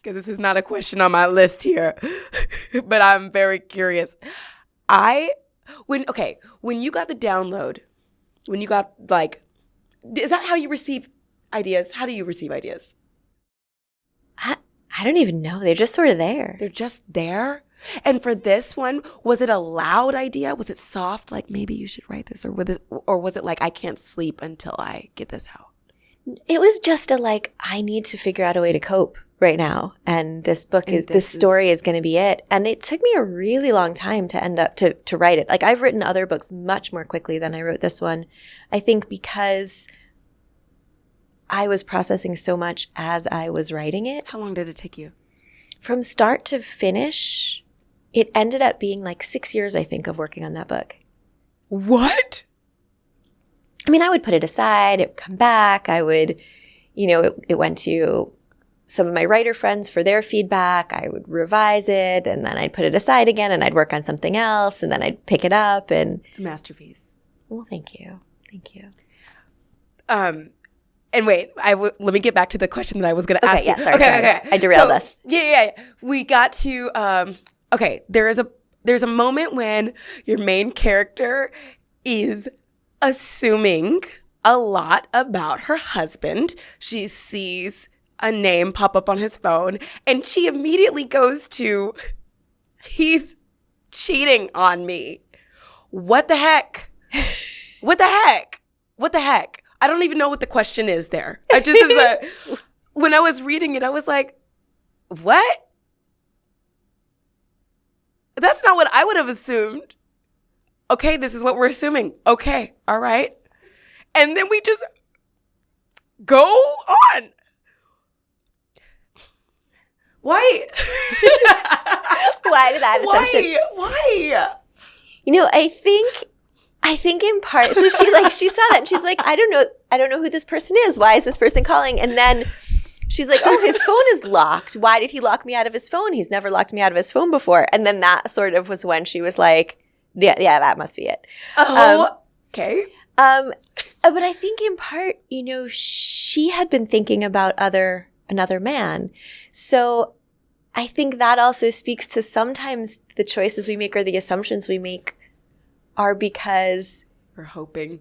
because this is not a question on my list here, but I'm very curious. When you got the download, when you got is that how you receive ideas? How do you receive ideas? I don't even know. They're just sort of there. They're just there? And for this one, was it a loud idea? Was it soft, like maybe you should write this? Or was it like, I can't sleep until I get this out? It was just I need to figure out a way to cope right now. And this story is going to be it. And it took me a really long time to end up to write it. Like, I've written other books much more quickly than I wrote this one. I think because I was processing so much as I was writing it. How long did it take you? From start to finish, it ended up being 6 years, I think, of working on that book. What? I mean, I would put it aside. It would come back. I would, it went to some of my writer friends for their feedback. I would revise it, and then I'd put it aside again, and I'd work on something else, and then I'd pick it up. And it's a masterpiece. Well, thank you. Thank you. And wait, let me get back to the question that I was going to ask you. Sorry. I derailed us. Yeah. We got to, there's a moment when your main character is assuming a lot about her husband. She sees a name pop up on his phone, and she immediately goes to, he's cheating on me. What the heck? What the heck? What the heck? I don't even know what the question is there. When I was reading it, I was like, what? That's not what I would have assumed. Okay, this is what we're assuming. Okay, all right. And then we just go on. Why? Why did that assumption? Why? I think in part, so she saw that and she's like, I don't know who this person is. Why is this person calling? And then she's like, oh, his phone is locked. Why did he lock me out of his phone? He's never locked me out of his phone before. And then that sort of was when she was like, yeah, that must be it. Oh, okay. But I think in part, she had been thinking about another man. So I think that also speaks to sometimes the choices we make or the assumptions we make are because we're hoping.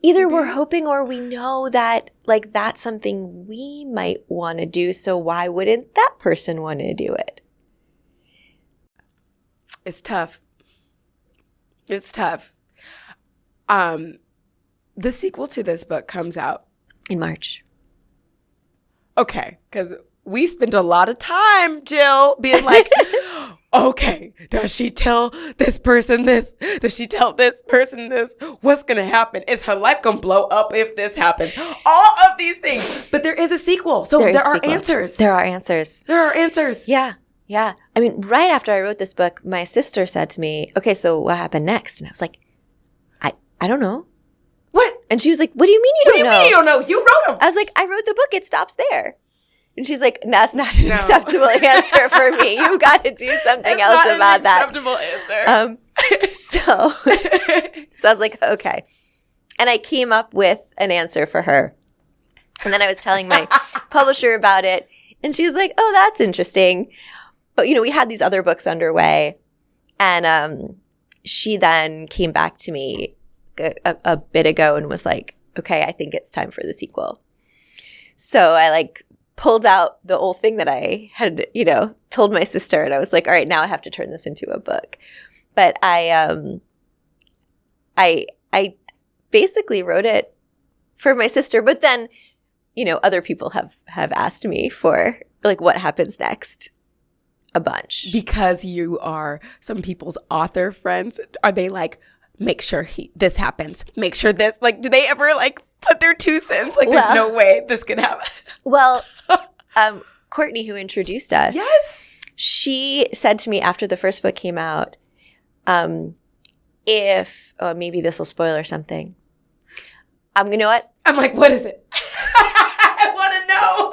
Either we're hoping or we know that that's something we might want to do. So why wouldn't that person want to do it? It's tough. It's tough. The sequel to this book comes out in March. Okay, because we spent a lot of time, Jill, being like, okay, does she tell this person this? Does she tell this person this? What's going to happen? Is her life going to blow up if this happens? All of these things. But there is a sequel. So there are answers. There are answers. There are answers. Yeah. Yeah. I mean, right after I wrote this book, my sister said to me, okay, so what happened next? And I was like, I don't know. What? And she was like, what do you mean you don't know? What do you mean you don't know? You wrote them. I was like, I wrote the book. It stops there. And she's like, that's not an acceptable answer for me. You've got to do something else about that. Acceptable answer. So I was like, okay. And I came up with an answer for her. And then I was telling my publisher about it. And she was like, oh, that's interesting. But, we had these other books underway. And she then came back to me a bit ago and was like, okay, I think it's time for the sequel. So I pulled out the old thing that I had, told my sister. And I was like, all right, now I have to turn this into a book. But I basically wrote it for my sister. But then, other people have asked me for what happens next a bunch. Because you are some people's author friends. Are they like, make sure this happens. Make sure this, do they ever put their 2 cents? There's no way this could happen. Well, Courtney, who introduced us, yes, she said to me after the first book came out, maybe this will spoil or something. You know what? I'm like, what is it? I want to know.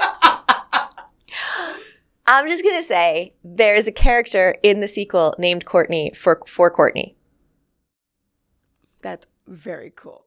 I'm just going to say there's a character in the sequel named Courtney for Courtney. That's very cool.